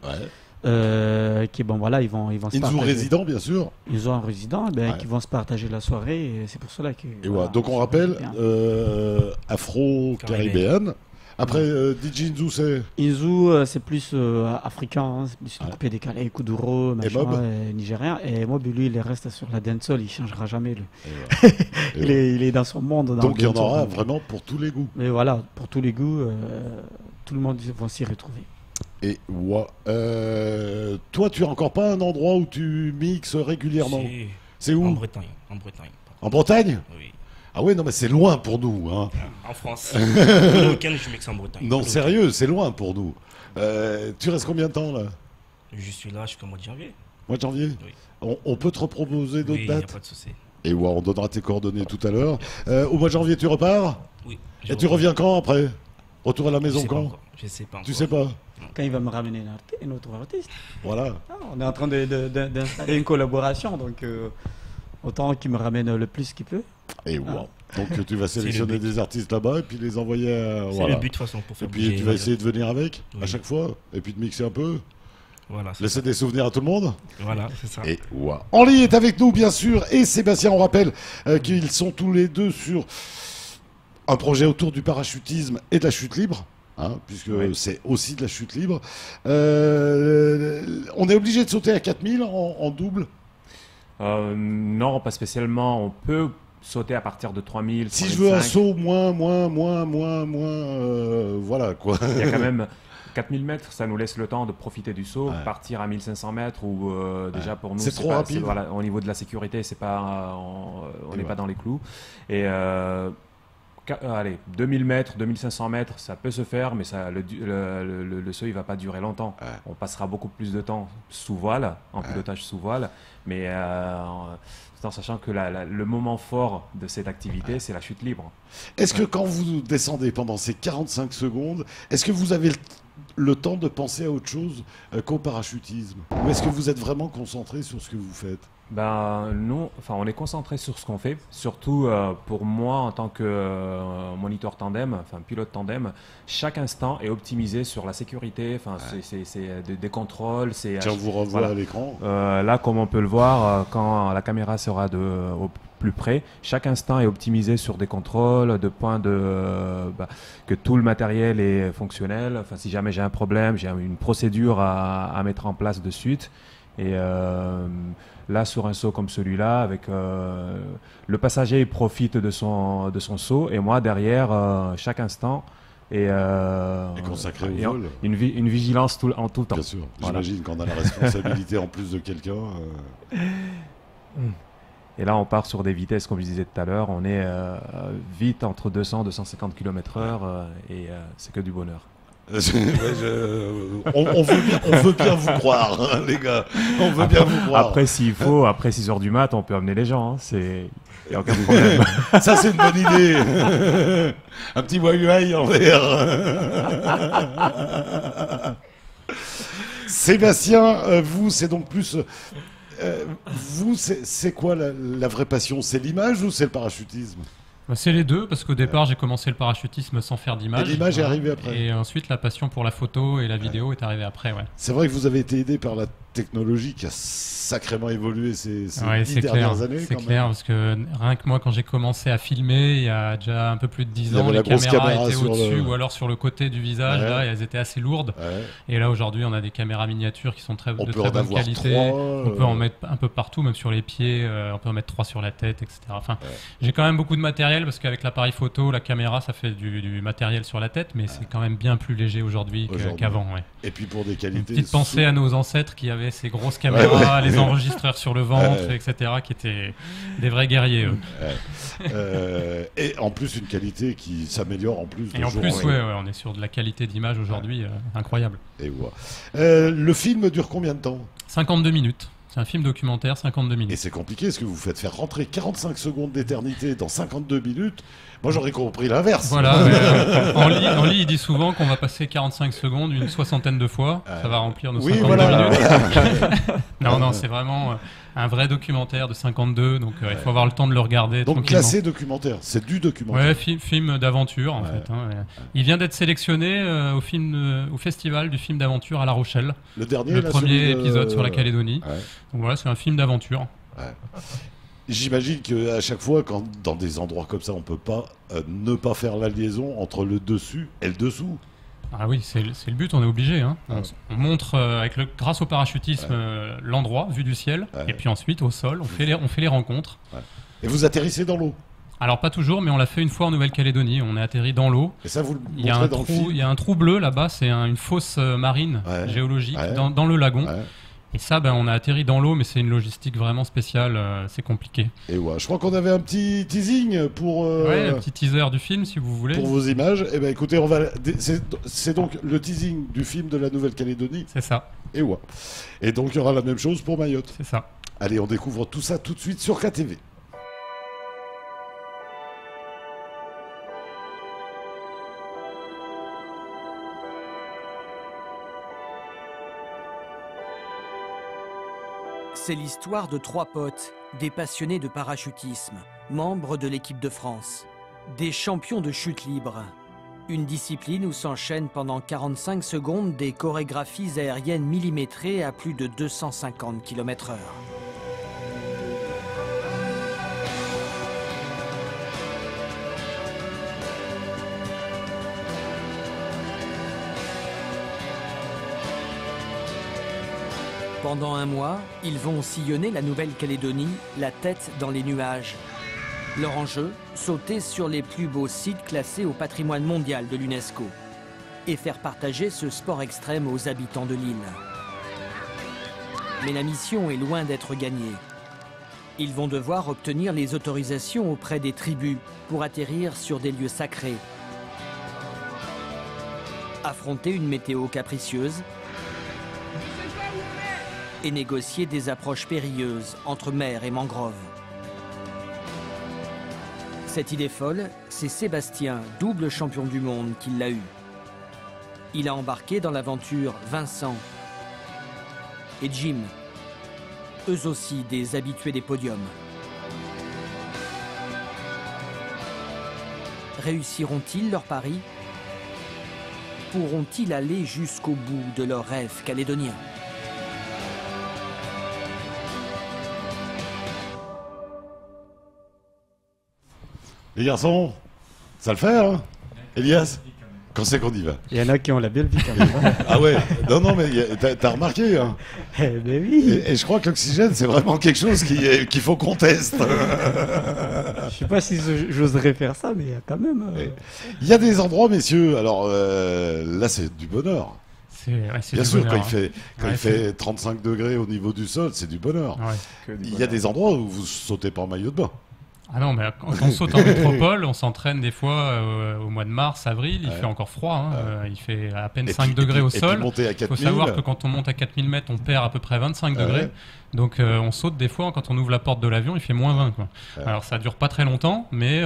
Qui bon voilà, ils vont se Inzu partager. résident bien sûr. Ils ont un résident qui vont se partager la soirée et c'est pour cela que. Et voilà. Donc on rappelle afro-caribéenne. Après DJ Inzu c'est Izu c'est plus africain, hein, c'est plus coupé décalé, Kuduro, machin, Mob nigérien. Et Mob lui il reste sur la dancehall, il changera jamais lui. Et il est dans son monde. Dans donc le il y en aura dancehall. vraiment pour tous les goûts. Mais voilà, pour tous les goûts, tout le monde va s'y retrouver. Et ouais. Toi, tu as encore pas un endroit où tu mixes régulièrement? C'est où? En Bretagne. En Bretagne? Oui. Ah ouais, non, mais c'est loin pour nous. Hein. En France. Le week-end, je mixe en Bretagne. Non, Le sérieux, c'est loin pour nous. Tu restes combien de temps là? Je suis là jusqu'au mois de janvier. Mois de janvier? Oui. On peut te reproposer d'autres Oui, y a dates? pas de souci. Et ouais, on donnera tes coordonnées tout à l'heure. Au mois de janvier, tu repars? Oui. Et tu reviens quand après? Retour à la Je maison sais pas quand? encore. Je sais pas encore. Tu sais pas? Quand il va me ramener un autre artiste. Voilà. Ah, on est en train d'installer une collaboration, donc autant qu'il me ramène le plus qu'il peut. Et ouais. Donc tu vas C'est le sélectionner but. des artistes là-bas et puis les envoyer à... C'est voilà. le but de toute façon pour Et faire puis bouger tu vas les essayer de venir avec à Oui. chaque fois et puis de mixer un peu. Voilà, c'est Laisser ça. des souvenirs à tout le monde. Voilà, c'est ça. Et ouais. Henri est avec nous bien sûr et Sébastien, on rappelle qu'ils sont tous les deux sur un projet autour du parachutisme et de la chute libre. Hein, puisque c'est aussi de la chute libre. On est obligé de sauter à 4000 en double. Non, pas spécialement. On peut sauter à partir de 3000. Si je veux un 3500. saut moins, voilà quoi. Il y a quand même 4000 mètres, ça nous laisse le temps de profiter du saut, Ouais. partir à 1500 mètres où déjà pour nous C'est trop pas- rapide. voilà, au niveau de la sécurité, c'est pas, on n'est pas dans les clous. Et allez, 2000 mètres, 2500 mètres, ça peut se faire, mais ça, le saut il va pas durer longtemps. Ouais. On passera beaucoup plus de temps sous voile, en pilotage sous voile, mais tout en sachant que le moment fort de cette activité, c'est la chute libre. Est-ce que quand vous descendez pendant ces 45 secondes, est-ce que vous avez le temps de penser à autre chose qu'au parachutisme? Ou est-ce que vous êtes vraiment concentré sur ce que vous faites? Ben non, enfin on est concentré sur ce qu'on fait. Surtout pour moi en tant que moniteur tandem, enfin pilote tandem, chaque instant est optimisé sur la sécurité. Enfin c'est des contrôles. C'est Tiens, on vous revoit à l'écran. là comme on peut le voir quand la caméra sera au plus près, chaque instant est optimisé sur des contrôles, de points que tout le matériel est fonctionnel. Enfin si jamais j'ai un problème, j'ai une procédure à mettre en place de suite. Et là, sur un saut comme celui-là, avec le passager il profite de son saut, et moi derrière, chaque instant est consacré au et vol. une vigilance en tout temps. Bien sûr, Voilà. j'imagine qu'on a la responsabilité en plus de quelqu'un. Et là, on part sur des vitesses, comme je disais tout à l'heure, on est vite entre 200 et 250 km/h, et c'est que du bonheur. Ouais, on veut bien vous croire, hein, les gars. On veut bien vous croire. Après, s'il faut, après 6h du mat, on peut amener les gens. Il n'y a aucun problème. Ça, c'est une bonne idée. Un petit Huawei en verre. Sébastien, vous, c'est donc plus... vous, c'est quoi la vraie passion? C'est l'image ou c'est le parachutisme? Bah, c'est les deux, parce qu'au départ, j'ai commencé le parachutisme sans faire d'image. Et l'image est arrivée après. Et ensuite, la passion pour la photo et la vidéo est arrivée après, ouais. C'est vrai que vous avez été aidé par la technologie qui a sacrément évolué ces Ouais, 10 c'est dernières clair, années. c'est quand clair, même. parce que rien que moi, quand j'ai commencé à filmer, il y a déjà un peu plus de 10 Il y ans, avait la les grosse caméras caméra étaient sur au-dessus le- ou alors sur le côté du visage, Ouais. là, et elles étaient assez lourdes. Ouais. Et là, aujourd'hui, on a des caméras miniatures qui sont On de peut très en bonne avoir qualité. 3. On peut en mettre un peu partout, même sur les pieds, on peut en mettre 3 sur la tête, etc. Enfin, j'ai quand même beaucoup de matériel, parce qu'avec l'appareil photo, la caméra, ça fait du matériel sur la tête, mais c'est quand même bien plus léger aujourd'hui Aujourd'hui. qu'avant. Ouais. Et puis pour des Une qualités... petite pensée à nos ancêtres qui avaient avaient ces grosses caméras, Ouais. les enregistreurs sur le ventre, Ouais. etc., qui étaient des vrais guerriers, eux. Et en plus, une qualité qui s'améliore en plus. Et de en jour plus, en jour. ouais, on est sur de la qualité d'image aujourd'hui incroyable. Et voilà. Le film dure combien de temps? 52 minutes. C'est un film documentaire, 52 Et minutes. c'est compliqué, est-ce que vous faites faire rentrer 45 secondes d'éternité dans 52 minutes? Moi, j'aurais compris l'inverse. Voilà, mais, en lit, il dit souvent qu'on va passer 45 secondes une soixantaine de fois. Ça va remplir nos Oui, 52 voilà. minutes. Non, c'est vraiment un vrai documentaire de 52, donc il faut avoir le temps de le regarder Donc tranquillement. classé documentaire, c'est du documentaire. Ouais, film d'aventure en fait. Hein. Il vient d'être sélectionné au festival du film d'aventure à La Rochelle. Le dernier, Le là, premier celui de- épisode sur la Calédonie. Ouais. Donc voilà, c'est un film d'aventure. J'imagine qu'à chaque fois, quand dans des endroits comme ça, on peut pas ne pas faire la liaison entre le dessus et le dessous. Ah oui, c'est le but, on est obligé. Hein. On montre grâce au parachutisme l'endroit vu du ciel, et puis ensuite au sol, on fait les rencontres. Et vous atterrissez dans l'eau. Alors pas toujours, mais on l'a fait une fois en Nouvelle-Calédonie. On est atterri dans l'eau. Et ça, vous le Il y a montrez un dans le trou, film. il y a un trou bleu là-bas, c'est une fosse marine géologique dans le lagon. Et ça, on a atterri dans l'eau, mais c'est une logistique vraiment spéciale, c'est compliqué. Et ouais, je crois qu'on avait un petit teasing pour. Ouais, un petit teaser du film si vous voulez. Pour vos images. Eh ben, écoutez, c'est donc le teasing du film de la Nouvelle-Calédonie. C'est ça. Et ouais. Et donc il y aura la même chose pour Mayotte. C'est ça. Allez, on découvre tout ça tout de suite sur KTV. C'est l'histoire de trois potes, des passionnés de parachutisme, membres de l'équipe de France, des champions de chute libre. Une discipline où s'enchaînent pendant 45 secondes des chorégraphies aériennes millimétrées à plus de 250 km/h. Pendant un mois, ils vont sillonner la Nouvelle-Calédonie, la tête dans les nuages. Leur enjeu, sauter sur les plus beaux sites classés au patrimoine mondial de l'UNESCO et faire partager ce sport extrême aux habitants de l'île. Mais la mission est loin d'être gagnée. Ils vont devoir obtenir les autorisations auprès des tribus pour atterrir sur des lieux sacrés, affronter une météo capricieuse et négocier des approches périlleuses entre mer et mangrove. Cette idée folle, c'est Sébastien, double champion du monde, qui l'a eue. Il a embarqué dans l'aventure Vincent et Jim, eux aussi des habitués des podiums. Réussiront-ils leur pari? Pourront-ils aller jusqu'au bout de leur rêve calédonien? Les garçons, ça le fait, hein? Elias? Quand c'est qu'on y va? Il y en a qui ont la belle vie quand même. Ah ouais? Non, mais t'as remarqué, hein? Eh ben oui. Et je crois que l'oxygène, c'est vraiment quelque chose qu'il faut qu'on teste. Je sais pas si j'oserais faire ça, mais quand même. Il y a des endroits, messieurs, alors là, c'est du bonheur. Bien sûr, bonheur, quand il fait 35 degrés au niveau du sol, c'est du bonheur. Ouais. Il y a des endroits où vous sautez pas en maillot de bain. Ah non, mais quand on saute en métropole, on s'entraîne des fois au mois de mars, avril, il fait encore froid, hein, il fait à peine 5 degrés au sol. Il faut savoir que quand on monte à 4000 mètres, on perd à peu près 25 degrés. Donc on saute des fois, quand on ouvre la porte de l'avion, il fait moins 20. Quoi. Alors ça dure pas très longtemps, mais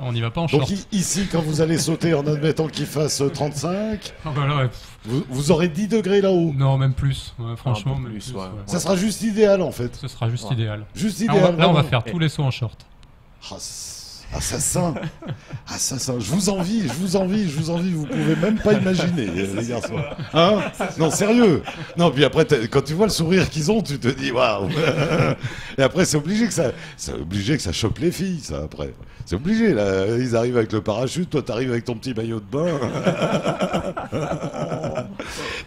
on n'y va pas en short. Donc ici, quand vous allez sauter en admettant qu'il fasse 35, vous aurez 10 degrés là-haut. Non, même plus, franchement. Même plus, ouais. Ça sera juste idéal en fait. Ce sera juste idéal. Juste idéal. Là, on va faire tous les sauts en short. Assassin, je vous envie, vous pouvez même pas imaginer, les garçons. Hein? Non, sérieux. Non, puis après, quand tu vois le sourire qu'ils ont, tu te dis waouh. Et après, c'est obligé que ça choque les filles, ça, après. C'est obligé, là. Ils arrivent avec le parachute, toi, t'arrives avec ton petit maillot de bain.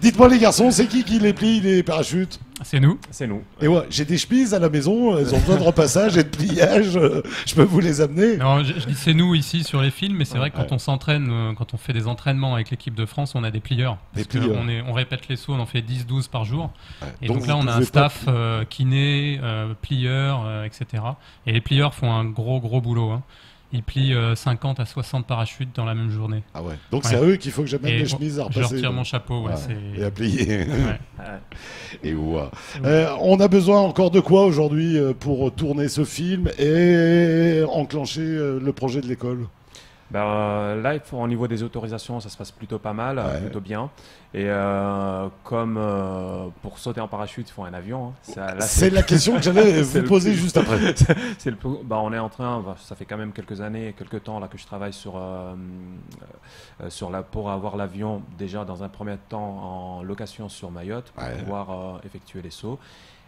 Dites-moi, les garçons, c'est qui les plie, les parachutes? C'est nous. C'est nous. Et ouais, j'ai des chemises à la maison, elles ont besoin de repassage et de pliage. Je peux vous les amener. Non, je dis c'est nous ici sur les films, mais c'est vrai que quand on s'entraîne, quand on fait des entraînements avec l'équipe de France, on a des plieurs. Des Parce plieurs. on répète les sauts, on en fait 10-12 par jour. Ouais. Et donc là, vous on a un pouvez pas- staff kiné, plieur, etc. Et les plieurs font un gros boulot. Hein. Ils plient 50 à 60 parachutes dans la même journée. Ah ouais. Donc Ouais. c'est à eux qu'il faut que j'amène Et les chemises à je repasser. retire mon chapeau. Ouais, Et à plier. Ouais. Et ouais. On a besoin encore de quoi aujourd'hui pour tourner ce film et enclencher le projet de l'école? Là, au niveau des autorisations, ça se passe plutôt pas mal, plutôt bien. Et comme pour sauter en parachute, il faut un avion. Hein. C'est la question que j'allais vous poser juste après. On est en train, ça fait quand même quelques années, quelques temps là que je travaille pour avoir l'avion déjà dans un premier temps en location sur Mayotte pour pouvoir effectuer les sauts.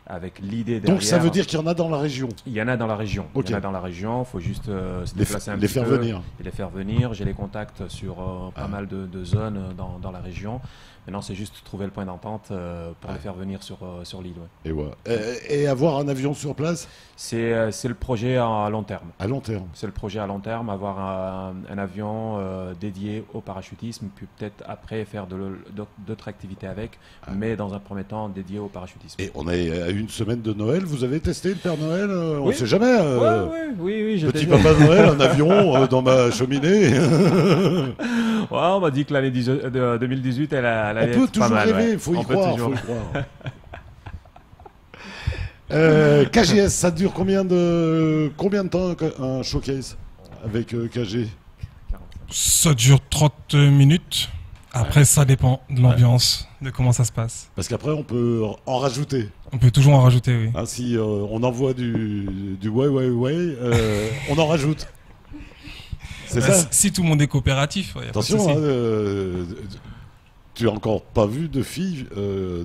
Avec l'idée derrière. Donc ça veut dire qu'il y en a dans la région. Il y en a dans la région. Ok. Il y en a dans la région. Il faut juste se déplacer un les petit faire peu venir. Et les faire venir. J'ai les contacts sur pas mal de zones dans la région. Maintenant, c'est juste trouver le point d'entente pour les faire venir sur l'île. Ouais. Et avoir un avion sur place? C'est le projet à long terme. À long terme. C'est le projet à long terme, avoir un avion dédié au parachutisme, puis peut-être après faire d'autres activités avec, mais dans un premier temps dédié au parachutisme. Et on est à une semaine de Noël. Vous avez testé le Père Noël? On ne Oui. sait jamais. Oui, Petit Papa Noël, un avion dans ma cheminée. On m'a dit que l'année 2018, elle On allait peut être pas toujours mal. rêver, Ouais. il faut y On peut croire. toujours- KGS, ça dure combien de temps un showcase avec KG? Ça dure 30 minutes. Après, ça dépend de l'ambiance, de comment ça se passe. Parce qu'après, on peut en rajouter. On peut toujours en rajouter, oui. Hein, si on envoie du ouais, on en rajoute. C'est Bah, ça. si tout le monde est coopératif, ouais, y a pas de Attention, souci. tu as encore pas vu de filles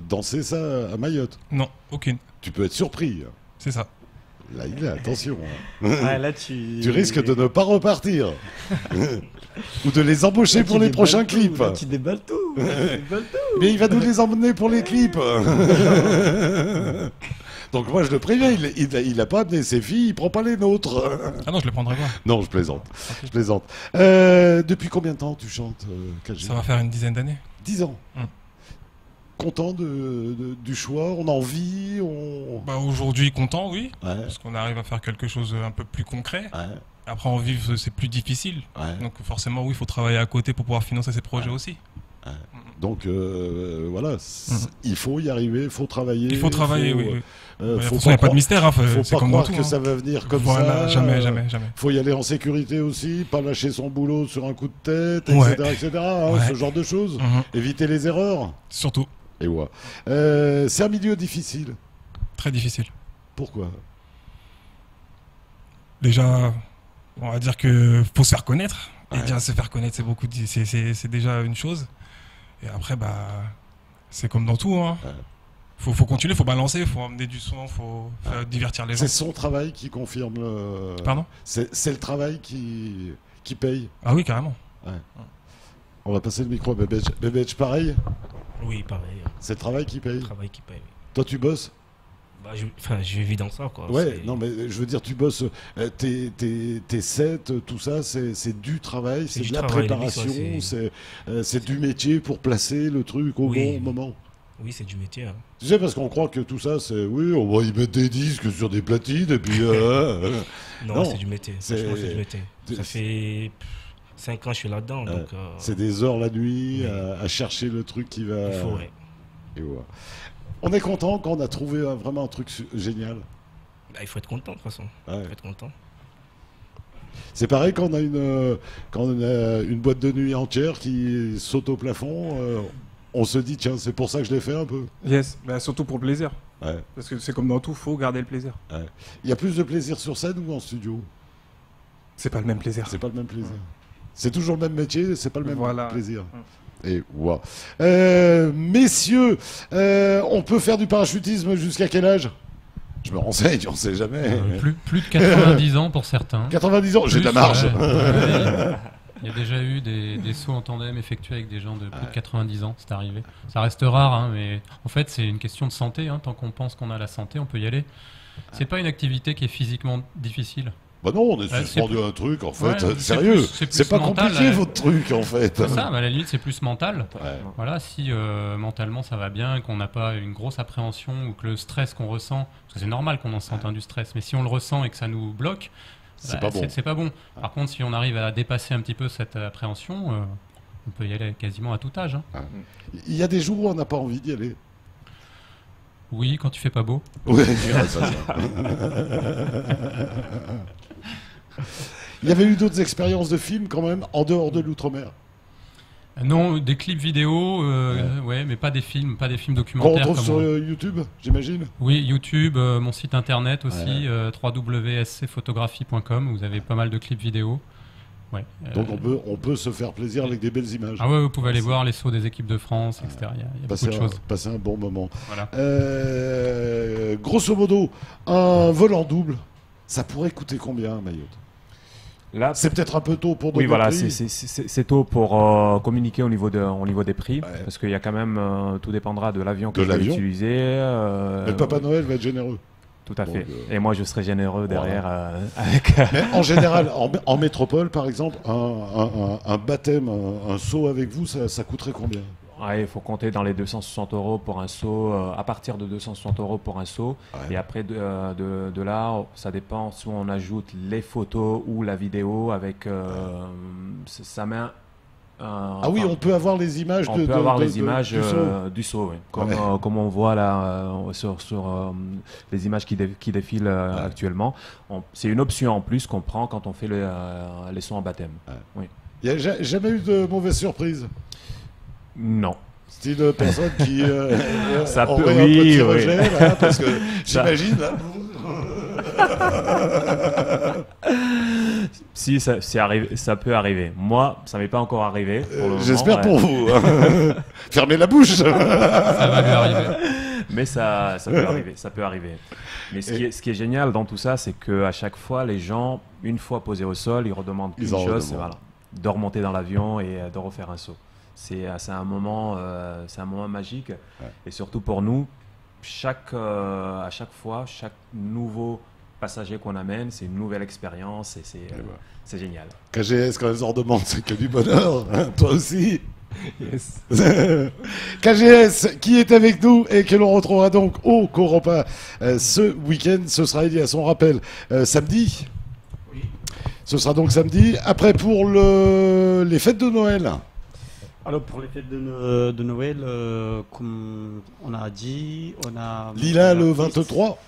danser ça à Mayotte. Non, aucune. Tu peux être surpris. C'est ça. Là, il est, attention. Ouais, là, tu risques de ne pas repartir. Ou de les embaucher pour les prochains clips. Tu déballes tout. Mais il va nous les emmener pour les clips. Donc moi je le préviens, il a pas amené ses filles, il prend pas les nôtres. Ah non, je le prendrai pas. Non, je plaisante. Je plaisante. Depuis combien de temps tu chantes, KG? Ça va faire une dizaine d'années. 10 ans. Content du choix, on a envie, Bah, aujourd'hui, content, oui. Ouais. Parce qu'on arrive à faire quelque chose un peu plus concret. Ouais. Après, en vivre, c'est plus difficile. Ouais. Donc forcément, oui, il faut travailler à côté pour pouvoir financer ses projets aussi. Donc voilà, il faut y arriver, il faut travailler. Il faut travailler, oui. De toute faut façon, il n'y a pas de croire- mystère. Hein, faut c'est pas comme dans croire tout. que hein. ça va venir comme Voilà, ça. jamais. Faut y aller en sécurité aussi, pas lâcher son boulot sur un coup de tête, Ouais. etc. hein, Ouais. Ce genre de choses. Mhm. Éviter les erreurs. Surtout, Et ouais. C'est un milieu difficile. très difficile. Pourquoi? Déjà, on va dire que faut se faire connaître. Ouais. Et déjà, se faire connaître, c'est déjà une chose. Et après, bah, c'est comme dans tout. Hein. Ouais. Faut continuer, faut balancer, faut emmener du son, faut faire divertir les gens. C'est son travail qui confirme. Pardon? C'est le travail qui paye. Ah oui, carrément. On va passer le micro à Bebetch. Bebetch, pareil. Oui, pareil. C'est le travail qui paye. Le travail qui paye. Toi, tu bosses? Bah, je vis dans ça, quoi. Ouais, C'est- non, mais je veux dire, tu bosses, tes sets, tout ça, c'est du travail, c'est du de la travail, préparation, limite, c'est du métier pour placer le truc au Oui. bon moment. Oui, c'est du métier. Hein. Tu sais, parce qu'on croit que tout ça, c'est, oui, on va y mettre des disques sur des platines, et puis... Non, Non, c'est du métier. c'est- Franchement, c'est du métier. c'est- Ça fait 5 ans que je suis là-dedans. Donc, c'est des heures la nuit Oui. à chercher le truc qui va... il faut, ouais. Et voilà. On est content quand on a trouvé vraiment un truc génial. Bah, il faut être content, de toute façon. Ouais. Il faut être content. C'est pareil quand on a une boîte de nuit entière qui saute au plafond, on se dit tiens c'est pour ça que je l'ai fait un peu. Yes, bah, surtout pour le plaisir. Ouais. Parce que c'est comme dans tout, faut garder le plaisir. Il y a plus de plaisir sur scène ou en studio? C'est pas le même plaisir. C'est pas le même plaisir. C'est toujours le même métier, c'est pas le même Voilà. plaisir. Et wow. Messieurs, on peut faire du parachutisme jusqu'à quel âge? Je me renseigne, on sait jamais. Plus de 90 ans pour certains. 90 ans, j'ai de la Plus, marge. ouais. Il y a déjà eu des sauts en tandem effectués avec des gens de plus de 90 ans, c'est arrivé. Ça reste rare, hein, mais en fait c'est une question de santé. Hein. Tant qu'on pense qu'on a la santé, on peut y aller. C'est pas une activité qui est physiquement difficile. Bah non, on est suspendu à un truc, en fait. Ouais, Sérieux, c'est pas mental, compliqué votre truc, en fait. C'est ça, mais à la limite, c'est plus mental. Ouais. Voilà, si mentalement ça va bien, qu'on n'a pas une grosse appréhension ou que le stress qu'on ressent, parce que c'est normal qu'on en sente du stress, mais si on le ressent et que ça nous bloque, c'est pas bon. C'est pas bon. Par contre, si on arrive à dépasser un petit peu cette appréhension, on peut y aller quasiment à tout âge. Hein. Il y a des jours où on n'a pas envie d'y aller. Oui, quand tu fais pas beau. Oui, ça. Il y avait eu d'autres expériences de films quand même, en dehors de l'outre-mer. Non, des clips vidéo, ouais, mais pas des films documentaires. Qu'on retrouve sur YouTube, j'imagine. Oui, YouTube, mon site internet aussi, www.scphotographie.com. Vous avez pas mal de clips vidéo. Ouais, donc on peut se faire plaisir avec des belles images. Ah ouais, vous pouvez aller voir les sauts des équipes de France, etc. Il y a beaucoup de choses. Passer un bon moment. Voilà. Grosso modo, un vol en double, ça pourrait coûter combien à Mayotte? Là, c'est peut-être un peu tôt pour donner oui, voilà, prix. c'est tôt pour communiquer au niveau des prix, parce qu'il y a quand même, tout dépendra de l'avion que je vais utiliser. Mais le Papa Noël va être généreux. Tout à fait. Et moi, je serai généreux derrière avec. Mais en général, en métropole, par exemple, un baptême, un saut avec vous, ça coûterait combien? Ouais, il faut compter dans les 260 € pour un saut, à partir de 260 € pour un saut. Ouais. Et après, de là, ça dépend, soit on ajoute les photos ou la vidéo avec. Ça met ah oui, on peut avoir les images du saut, oui. Comme on voit là sur les images qui défilent actuellement. C'est une option en plus qu'on prend quand on fait les sauts en baptême. Oui. Il n'y a jamais eu de mauvaise surprise? Non. Style personne qui ça peut, aurait un petit rejet, là, parce que j'imagine là. Si ça peut arriver. Moi, ça m'est pas encore arrivé. J'espère pour vous. Fermez la bouche. Ça va lui arriver. Mais ça peut arriver. Mais ce qui est génial dans tout ça, c'est que à chaque fois, les gens, une fois posés au sol, ils redemandent une chose, c'est de remonter dans l'avion et de refaire un saut. C'est un moment magique. Ouais. Et surtout pour nous, à chaque fois, chaque nouveau passager qu'on amène, c'est une nouvelle expérience et c'est génial. KGS, quand ils en demandent, c'est que du bonheur. Hein, toi aussi. Yes. KGS qui est avec nous et que l'on retrouvera donc au Coropa ce week-end. Ce sera Elias, on rappelle, samedi. Oui. Ce sera donc samedi. Après, pour les fêtes de Noël. Alors pour les fêtes de Noël, comme on a dit, on a... Lila le 23.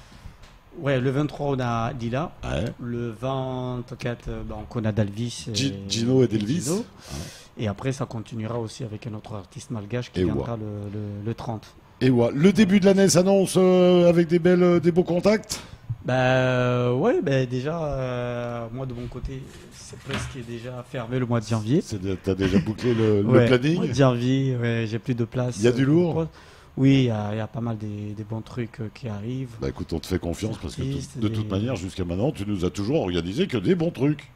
Ouais, le 23 on a Lila. Ouais. Le 24 donc on a Dalvis. Gino et Delvis. Gino. Et après ça continuera aussi avec un autre artiste malgache qui viendra le 30. Et ouais. Le début de l'année s'annonce avec des beaux contacts. Déjà, moi de mon côté, c'est presque déjà fermé le mois de janvier. T'as déjà bouclé le planning? Le mois de janvier, j'ai plus de place. Il y a du lourd? Oui, il y a pas mal des bons trucs qui arrivent. Bah écoute, on te fait confiance parce que de toute manière, jusqu'à maintenant, tu nous as toujours organisé que des bons trucs.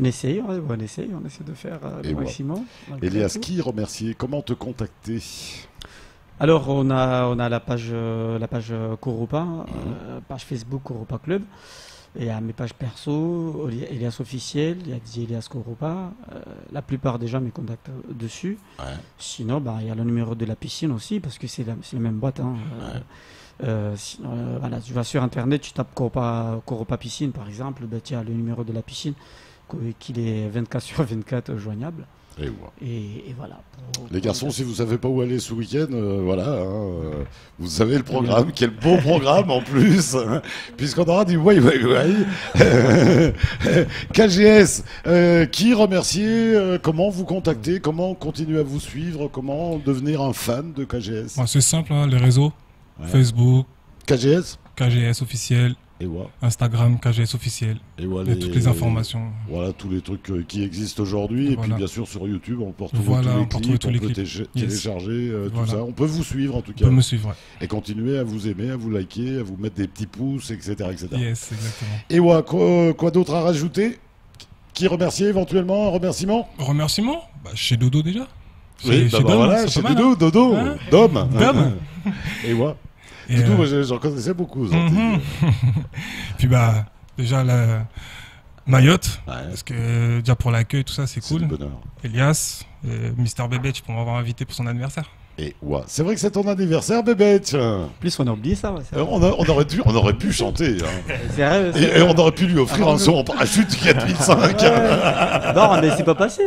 On essaye de faire le maximum. Elias, qui remercier? Comment te contacter? Alors, on a la page Coropa, page Facebook Coropa Club. Et à mes pages perso, Elias officiel, il y a DJ Elias Coropa. La plupart des gens me contactent dessus. Ouais. Sinon, il y a le numéro de la piscine aussi, parce que c'est la même boîte. Hein. Voilà, tu vas sur Internet, tu tapes Coropa Piscine, par exemple, tu as le numéro de la piscine, qu'il est 24/24 joignable. Et voilà. Les garçons, si vous ne savez pas où aller ce week-end, vous savez le programme, quel beau programme en plus, hein, puisqu'on aura du KGS, qui remercier, comment vous contacter, comment continuer à vous suivre, comment devenir un fan de KGS? C'est simple, hein, les réseaux, Facebook, KGS officiel. Instagram, KGS officiel, et toutes les informations. Voilà, tous les trucs qui existent aujourd'hui. Et puis bien sûr sur YouTube, on peut retrouver tous les clips, on peut télécharger tout ça. On peut vous suivre en tout cas. On peut me suivre, ouais. Et continuer à vous aimer, à vous liker, à vous mettre des petits pouces, etc. Yes, exactement. Et quoi d'autre à rajouter? Qui remercier éventuellement? Un remerciement? Remerciement chez Dodo déjà. Oui, chez Dom, voilà, chez Dodo, hein. Dodo, Hein Dom. Dom. Et moi. Du coup, moi, j'en connaissais beaucoup. Puis déjà Mayotte, parce que déjà pour l'accueil, tout ça, c'est cool. Elias, Mister Bébête, pour m'avoir invité pour son anniversaire. Et c'est vrai que c'est ton anniversaire, Bébête. En plus, on a oublié ça. On aurait pu chanter. Hein. C'est vrai, et on aurait pu lui offrir un son en parachute 4005. Non, mais c'est pas passé.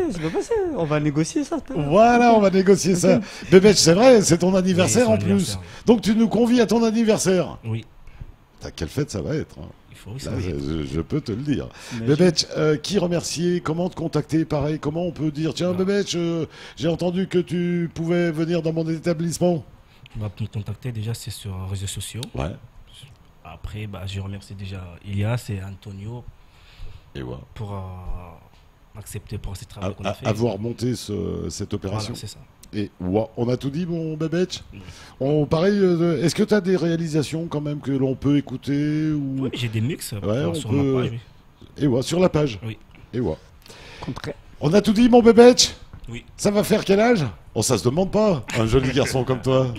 On va négocier ça. Voilà, on va négocier ça. Bébête, c'est vrai, c'est ton anniversaire en plus. Donc tu nous convies à ton anniversaire. Oui. Quelle fête ça va être. Hein. Là, je peux te le dire. Bébête, qui remercier? Comment te contacter? Pareil, comment on peut dire tiens, Bébête, j'ai entendu que tu pouvais venir dans mon établissement. Pour me contacter, déjà, c'est sur les réseaux sociaux. Ouais. Après, je remercie déjà Elias et Antonio pour accepter pour ces travaux qu'on a fait. Avoir monté cette opération. Voilà, c'est ça. Et on a tout dit, mon Bébête. Pareil, est-ce que tu as des réalisations quand même que l'on peut écouter ou... Oui, j'ai des mix sur ma page. Et sur la page. Oui. Et on a tout dit, mon Bébête. Oui. Ça va faire quel âge? Ça se demande pas, un joli garçon comme toi.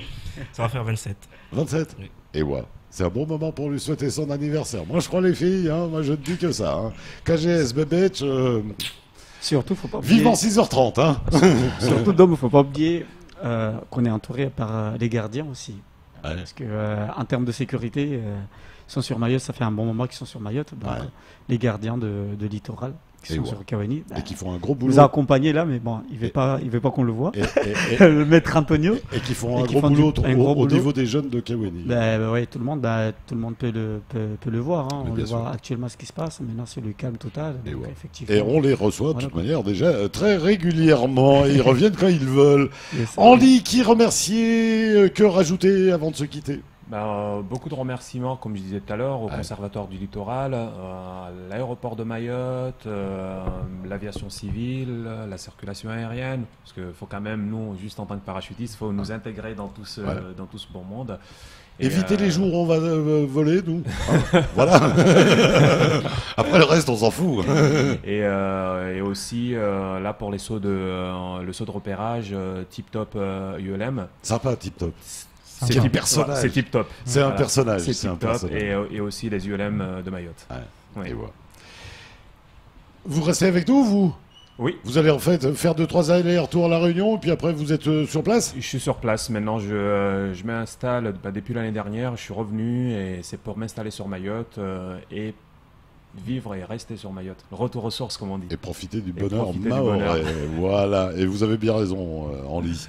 Ça va faire 27. 27 oui. Et c'est un bon moment pour lui souhaiter son anniversaire. Moi, je crois les filles, moi je ne dis que ça. Hein. KGS, Bébête... Surtout, faut pas oublier... Vivement 6h30, hein. Surtout, Dom, faut pas oublier qu'on est entouré par les gardiens aussi. Ouais. Parce que en termes de sécurité, ils sont sur Mayotte, ça fait un bon moment qu'ils sont sur Mayotte. Donc, les gardiens de littoral qui sont sur Kaweni. Et qui font un gros boulot. Nous a accompagnés là, mais bon, il veut pas qu'on le voit. Le maître Antonio. Et qui font un gros boulot au niveau des jeunes de Kaweni. Oui, tout le monde peut le voir. Hein. On le voit actuellement ce qui se passe. Maintenant, c'est le calme total. Donc, effectivement, et on les reçoit de toute manière déjà très régulièrement. Et ils reviennent quand ils veulent. Andy, qui remercier, que rajouter avant de se quitter? Beaucoup de remerciements, comme je disais tout à l'heure, au Conservatoire du Littoral, l'aéroport de Mayotte, l'aviation civile, la circulation aérienne, parce qu'il faut quand même, nous, juste en tant que parachutistes, il faut nous intégrer dans tout ce bon monde. Éviter les jours où on va voler, nous. Voilà. Après le reste, on s'en fout. Et aussi, là, pour le saut de repérage, Tip Top ULM. Sympa, Tip Top. C'est un personnage. C'est Tip Top. C'est un personnage. C'est Tip Top et aussi les ULM de Mayotte. Et vous restez avec nous, vous? Oui. Vous allez en fait faire 2-3 allers-retours à La Réunion et puis après vous êtes sur place? Je suis sur place maintenant. Je m'installe depuis l'année dernière. Je suis revenu et c'est pour m'installer sur Mayotte et vivre et rester sur Mayotte. Retour aux sources, comme on dit. Et profiter du bonheur mahorais. Voilà, et vous avez bien raison, Henri.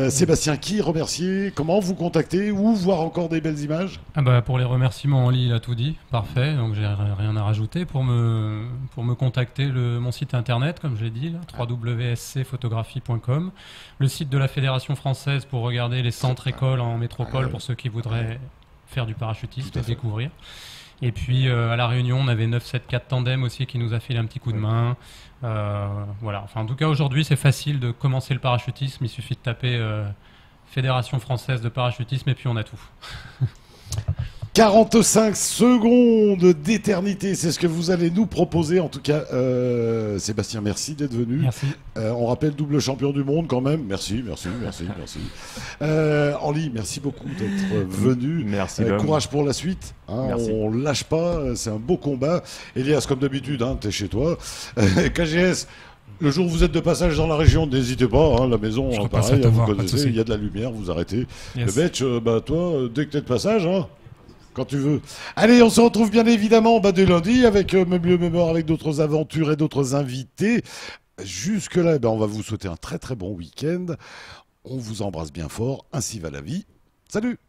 Sébastien, qui remercier? Comment vous contacter? Où voir encore des belles images? Pour les remerciements, Henri il a tout dit. Parfait, donc j'ai rien à rajouter. Pour me contacter, mon site internet, comme je l'ai dit, www.scphotographie.com. Le site de la Fédération française pour regarder les centres écoles en métropole pour ceux qui voudraient faire du parachutisme et découvrir. Et puis à La Réunion, on avait 974 Tandem aussi qui nous a filé un petit coup de main. Voilà. Enfin, en tout cas, aujourd'hui, c'est facile de commencer le parachutisme. Il suffit de taper Fédération française de parachutisme et puis on a tout. 45 secondes d'éternité, c'est ce que vous allez nous proposer. En tout cas, Sébastien, merci d'être venu. Merci. On rappelle double champion du monde quand même. Merci. Henri, merci beaucoup d'être venu. Merci. Courage pour la suite. On lâche pas, c'est un beau combat. Elias, comme d'habitude, t'es chez toi. KGS. Le jour où vous êtes de passage dans la région, n'hésitez pas, la maison, pareil, vous connaissez, il y a de la lumière, vous arrêtez. Le Betch, toi, dès que t'es de passage, quand tu veux. Allez, on se retrouve bien évidemment dès lundi avec Meuble Mémoire, avec d'autres aventures et d'autres invités. Jusque-là, on va vous souhaiter un très très bon week-end. On vous embrasse bien fort. Ainsi va la vie. Salut!